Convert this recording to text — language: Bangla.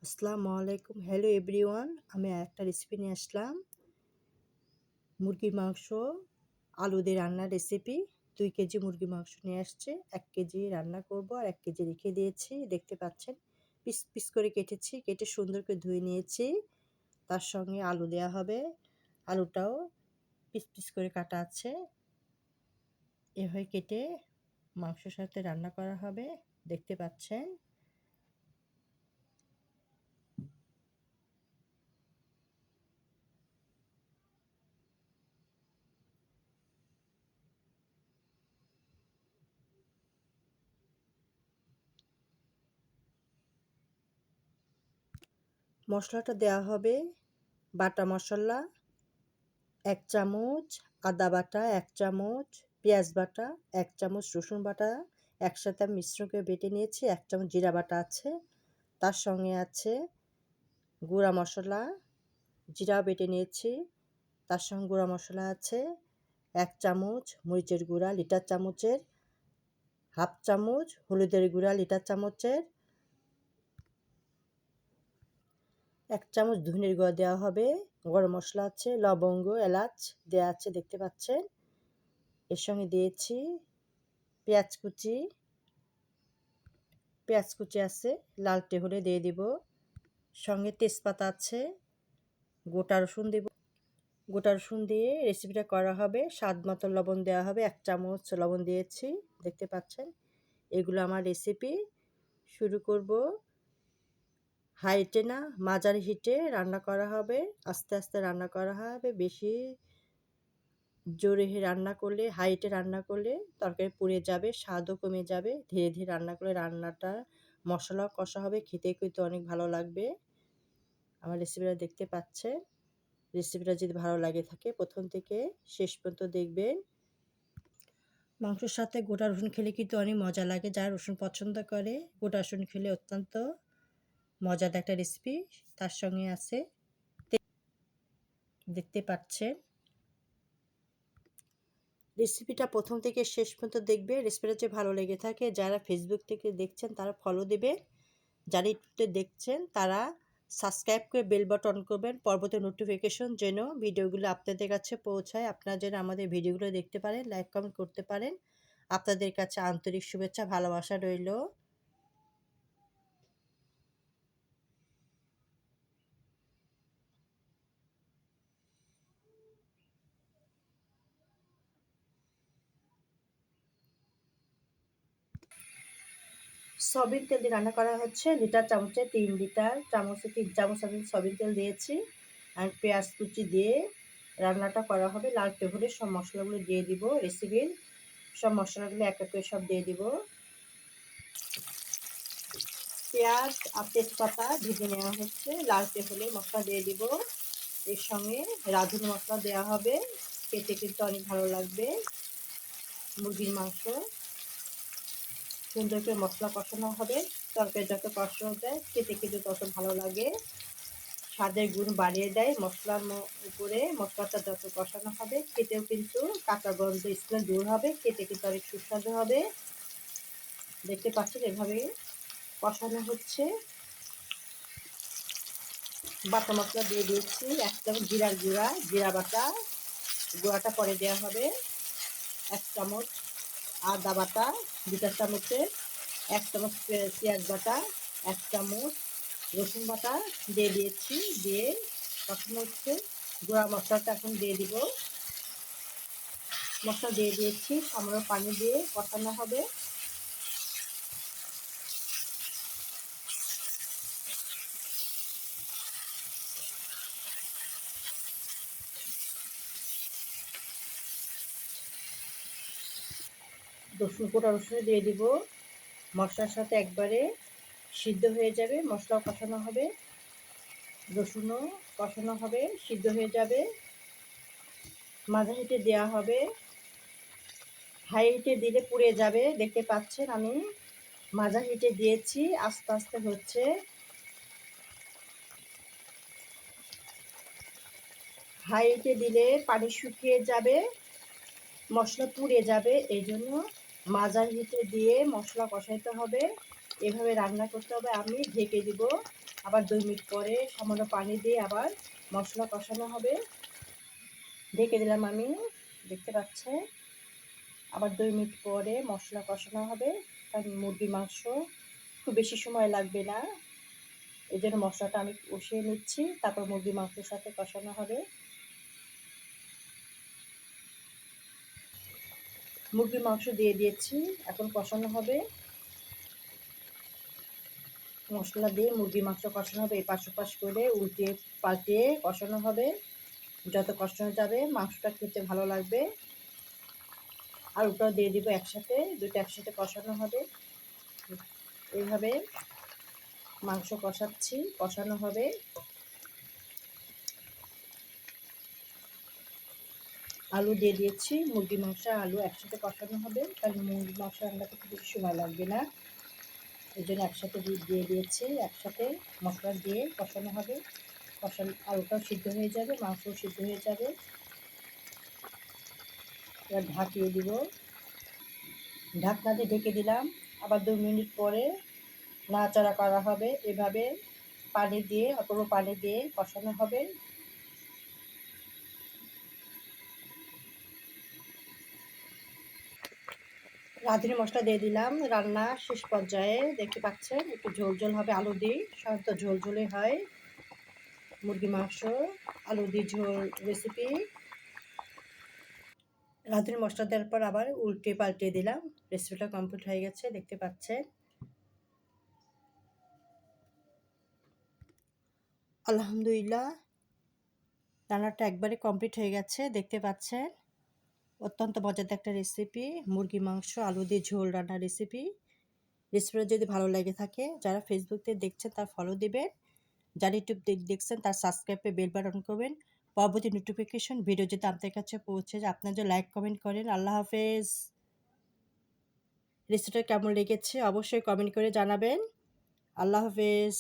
আসসালামু আলাইকুম। Hello everyone. আমি একটা রেসিপি নিয়ে আসলাম। মুরগির মাংস, আলু দিয়ে রান্নার রেসিপি। ২ কেজি মুরগির মাংস নিয়ে আসছি। ১ কেজি রান্না করব আর ১ কেজি রেখে দিয়েছি। দেখতে পাচ্ছেন পিস পিস করে কেটেছি। কেটে সুন্দর করে ধুয়ে নিয়েছি। তার সঙ্গে আলু দেয়া হবে। আলুটাও পিস পিস করে কাটা আছে। এভাবে কেটে মাংসের সাথে রান্না করা হবে। দেখতে পাচ্ছেন। মশলাটা দেয়া হবে বাটা মশলা ১ চামচ, আদা বাটা ১ চামচ, পেঁয়াজ বাটা ১ চামচ, রসুন বাটা একসাথে আমি মিশ্রণ করে বেটে নিয়েছি। ১ চামচ জিরা বাটা আছে। তার সঙ্গে আছে গুঁড়া মশলা, জিরা বেটে নিয়েছি। তার সঙ্গে গুঁড়া মশলা আছে ১ চামচ মরিচের গুঁড়া লিটার চামচের, ১/২ চামচ হলুদের গুঁড়া লিটার চামচের, ১ চামচ ধনের গুঁড়া দেওয়া হবে। গরম মশলা আছে, লবঙ্গ, এলাচ দেওয়া আছে দেখতে পাচ্ছেন। এর সঙ্গে দিয়েছি পেঁয়াজ কুচি আছে, লালটে হলে দিয়ে দিব। সঙ্গে তেজপাতা আছে, গোটা রসুন দেব। গোটা রসুন দিয়ে রেসিপিটা করা হবে। স্বাদ মতো লবণ দেওয়া হবে, ১ চামচ লবণ দিয়েছি দেখতে পাচ্ছেন। এগুলো আমার রেসিপি। শুরু করব হাইটে না মাঝারি হিটে রান্না করা হবে। আস্তে আস্তে রান্না করা হবে। বেশি জোরে রান্না করলে হাইটে রান্না করলে তরকারি পুড়ে যাবে, স্বাদও কমে যাবে। ধীরে ধীরে রান্না করলে রান্নাটা মশলাও কষা হবে, খেতে কিন্তু অনেক ভালো লাগবে। আমার রেসিপিটা দেখতে পাচ্ছেন। রেসিপিটা যদি ভালো লাগে থাকে প্রথম থেকে শেষ পর্যন্ত দেখবেন। মাংসের সাথে গোটা রসুন খেলে কিন্তু অনেক মজা লাগে। যারা রসুন পছন্দ করে গোটা রসুন খেলে অত্যন্ত মজাদার একটা রেসিপি। তার সঙ্গে আছে দেখতে পাচ্ছেন। রেসিপিটা প্রথম থেকে শেষ পর্যন্ত দেখবে। রেসিপিটা যদি ভালো লেগে থাকে যারা ফেসবুক থেকে দেখছেন তারা ফলো দেবে, যারা ইউটিউবে দেখছেন তারা সাবস্ক্রাইব করে বেল বাটন অন করবেন পরবর্তী নোটিফিকেশন যেন ভিডিওগুলো আপনাদের কাছে পৌঁছায়। আপনারা যেন আমাদের ভিডিওগুলো দেখতে পারেন, লাইক কমেন্ট করতে পারেন। আপনাদের কাছে আন্তরিক শুভেচ্ছা ভালোবাসা রইল। সয়াবিন তেল দিয়ে রান্না করা হচ্ছে। লিটার চামচে ৩ লিটার, চামচে ৩ চামচ আমি সয়াবিন তেল দিয়েছি। আর পেঁয়াজ কুচি দিয়ে রান্নাটা করা হবে। লালটে হলে সব মশলাগুলো দিয়ে দিব। রেসিপির সব মশলাগুলো এক এক করে সব দিয়ে দিব। পেঁয়াজ আর তেজপাতা ভেজে নেওয়া হচ্ছে। লালটে হলে মশলা দিয়ে দিব। এর সঙ্গে রাঁধুনি মশলা দেওয়া হবে, খেতে কিন্তু অনেক ভালো লাগবে। মুরগির মাংস সুন্দর করে মশলা কষানো হবে। তরকারি যত কষানো যায় খেতে কিন্তু তত ভালো লাগে, স্বাদের গুণ বাড়িয়ে দেয়। মশলার উপরে মশলাটা যত কষানো হবে খেতেও কিন্তু কাঁচা গন্ধ স্মেল দূর হবে, খেতে কিন্তু অনেক সুস্বাদু হবে। দেখতে পাচ্ছেন এভাবে কষানো হচ্ছে। বাটা মশলা দিয়ে দিয়েছি ১ চামচ জিরার গুঁড়া, জিরা বাটা গুঁড়াটা পরে দেওয়া হবে। ১ চামচ আদা বাটা ২ চামচের, ১ চামচ পেঁয়াজ বাটা, ১ চামচ রসুন বাটা দিয়ে দিয়েছি। দিয়ে কষানো হচ্ছে। গুঁড়া মশলাটা এখন দিয়ে দিব। মশলা দিয়ে দিয়েছি, সামান্য পানি দিয়ে কষানো হবে। গোটা রসুন দিয়ে দিব। মশলার সাথে একবারে সিদ্ধ হয়ে যাবে। মশলাও কষানো হবে, রসুনও কষানো হবে, সিদ্ধ হয়ে যাবে। মাঝারি হিটে দেওয়া হবে। হাই হিটে দিলে পুড়ে যাবে। দেখতে পাচ্ছেন আমি মাঝারি হিটে দিয়েছি, আস্তে আস্তে হচ্ছে। হাই হিটে দিলে পানি শুকিয়ে যাবে, মশলা পুড়ে যাবে। এই জন্য মাঝারি হিটে দিয়ে মশলা কষাইতে হবে। এভাবে রান্না করতে হবে। আমি ঢেকে দিব। আবার 2 মিনিট পরে সামান্য পানি দিয়ে আবার মশলা কষানো হবে। ঢেকে দিলাম আমি, দেখতে পাচ্ছেন। আবার 2 মিনিট পরে মশলা কষানো হবে, কারণ মুরগির মাংস খুব বেশি সময় লাগবে না। এজন্য মশলাটা আমি কষিয়ে নিচ্ছি, তারপর মুরগির মাংসের সাথে কষানো হবে। মুরগির মাংস দিয়ে দিয়েছি, এখন কষানো হবে। মশলা দিয়ে মুরগির মাংস কষানো হবে, এপাশ ওপাশ করে উল্টে পাল্টে কষানো হবে। যত কষানো যাবে মাংসটা খেতে ভালো লাগবে। আর ওটাও দিয়ে দিব একসাথে, দুটো একসাথে কষানো হবে। এইভাবে মাংস কষাচ্ছি, কষানো হবে। আলু দিয়ে দিয়েছি, মুরগির মাংস আলু একসাথে কষানো হবে, কারণ মুরগির মাংস রান্না করতে বেশি সময় লাগবে না। এই জন্য একসাথে দিয়ে দিয়েছি, একসাথে মশলা দিয়ে কষানো হবে। আলুটাও সিদ্ধ হয়ে যাবে, মাংসও সিদ্ধ হয়ে যাবে। এবার ঢাকিয়ে দিব, ঢাকনা দিয়ে ঢেকে দিলাম। আবার 2 মিনিট পরে নাড়াচাড়া করা হবে। এভাবে পানি দিয়ে, অল্প পানি দিয়ে কষানো হবে। রাঁধুনি মশলা দিয়ে দিলাম। রান্না শেষ পর্যায়ে দেখতে পাচ্ছেন একটু ঝোল ঝোল হবে, আলু দিয়ে সাধারণত ঝোলঝোলে হয় মুরগি মাংস। আলু দিয়ে ঝোল রেসিপি। রাঁধুনি মশলা দেওয়ার পর আবার উল্টে পাল্টে দিলাম। রেসিপিটা কমপ্লিট হয়ে গেছে, দেখতে পাচ্ছেন। আলহামদুলিল্লাহ, রান্নাটা একবারে কমপ্লিট হয়ে গেছে, দেখতে পাচ্ছেন। অত্যন্ত মজাদার একটা রেসিপি, মুরগি মাংস আলু দিয়ে ঝোল রান্নার রেসিপি। রেসিপিটা যদি ভালো লেগে থাকে, যারা ফেসবুক থেকে দেখছেন তার ফলো দিবেন, যারা ইউটিউব দেখছেন তার সাবস্ক্রাইবে বেল বাটন করবেন। পরবর্তী নোটিফিকেশন ভিডিও যদি আপনাদের কাছে পৌঁছে যায়, আপনারা যদি লাইক কমেন্ট করেন। আল্লাহ হাফেজ। রেসিপিটা কেমন লেগেছে অবশ্যই কমেন্ট করে জানাবেন। আল্লাহ হাফেজ।